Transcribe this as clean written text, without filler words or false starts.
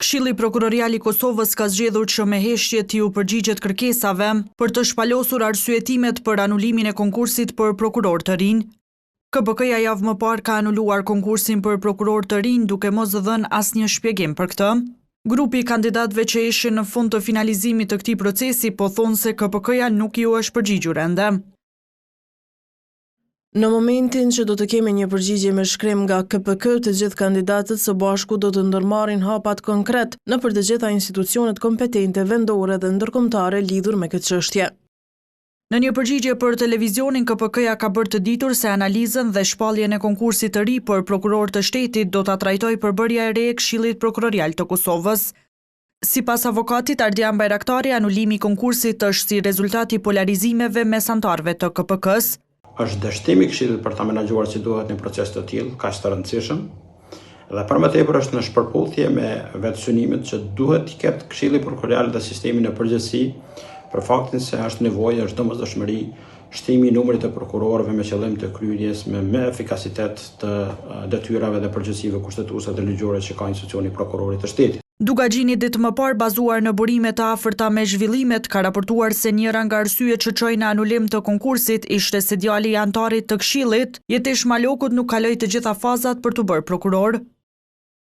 Këshilli Prokurorial i Kosovës ka zgjedhur që me heshtje t'ju përgjigjet kërkesave për të shpalosur arsyetimet për anulimin e konkursit për prokuror të rinj. KPK-ja javë më parë ka anuluar konkursin për prokuror të rinj duke mos dhënë asnjë shpjegim për këtë. Grupi i kandidatëve që ishin në fund të finalizimit të këtij procesi po thonë se KPK-ja nuk ju është përgjigjur ende. Në momentin që do të kemi një përgjigje me shkrim nga KPK, të gjithë kandidatët së bashku do të ndërmarrin hapat konkret nëpër të gjitha institucionet kompetente vendore dhe ndërkombëtare lidhur me këtë çështje. Në një përgjigje për televizionin, KPK-ja ka bërë të ditur se analizën dhe shpalljen e konkursit të ri për prokuror të shtetit do ta trajtojë përbërja e re e Këshillit Prokurorial të Kosovës. Sipas avokatit Ardian Bajraktari, anulimi i konkursit është si rezultat i polarizimeve mes anëtarëve të KPK-s. Është dështimi i Këshillit për ta menaxhuar si duhet një proces të tillë, kaq të rëndësishëm, dhe për më tepër është në shpërputhje me vetë synimet që duhet t'i ketë Këshilli Prokurorial dhe sistemi në përgjithësi, për faktin se është nevojë, është domosdoshmëri shtimi i numrit të prokurorëve me qëllim të kryerjes me efikasitet të detyrave dhe përgjegjësive kushtetuese dhe ligjore që ka institucioni prokurorit të shtetit. Dugagjini ditë më parë, bazuar në burime të afërta me zhvillimet, ka raportuar se njëra nga arsyet që çoi në anulim të konkursit ishte se djali i anëtarit të Këshillit, Jetish Malokut, nuk kaloi të gjitha fazat për të bërë prokuror.